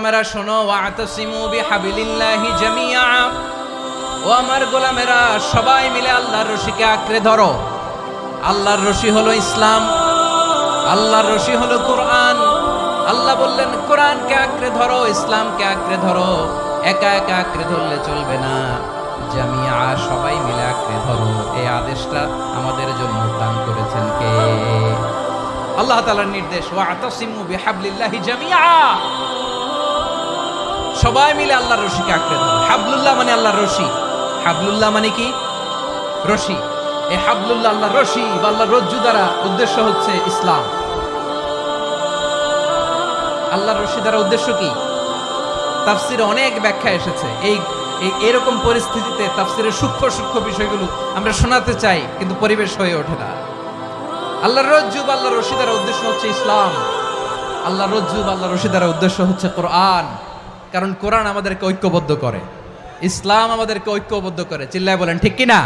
গোলামেরা শোনো, ওয়াতাসিমু বিহাবিলিল্লাহি জামিআ, ও আমার গোলামেরা সবাই মিলে আল্লাহর রশিকে আঁকড়ে ধরো। আল্লাহর রশি হলো ইসলাম, আল্লাহর রশি হলো কোরআন। আল্লাহ বললেন কোরআনকে আঁকড়ে ধরো, ইসলামকে আঁকড়ে ধরো। একা একা আঁকড়ে ধরলে চলবে না, জামিআ সবাই মিলে আঁকড়ে ধরো। এই আদেশটা আমাদের জন্য দান করেছেন কে? আল্লাহ তাআলার নির্দেশ, ওয়াতাসিমু বিহাবলিল্লাহি জামিআ, সবাই মিলে আল্লাহর রশিকে আঁকড়ে ধরো। হাবলুল্লাহ মানে আল্লাহর রশি। হাবলুল্লাহ মানে কি? রশি। এই হাবলুল্লাহ আল্লাহর রশি বা আল্লাহর রজ্জু দ্বারা উদ্দেশ্য হচ্ছে ইসলাম। আল্লাহর রশি দ্বারা উদ্দেশ্য কি? তাফসিরে অনেক ব্যাখ্যা এসেছে। এরকম পরিস্থিতিতে তাফসিরের সূক্ষ্ম সূক্ষ্ম বিষয়গুলো আমরা শোনাতে চাই, কিন্তু পরিবেশ হয়ে ওঠে না। আল্লাহর রজ্জু বা আল্লাহর রশি দ্বারা উদ্দেশ্য হচ্ছে ইসলাম। আল্লাহর রজ্জু বা আল্লাহর রশি দ্বারা উদ্দেশ্য হচ্ছে কোরআন। কারণ কোরআন আমাদেরকে ঐক্যবদ্ধ করে, ইসলাম আমাদেরকে ঐক্যবদ্ধ করে। চিল্লায় বলেন ঠিক কিনা?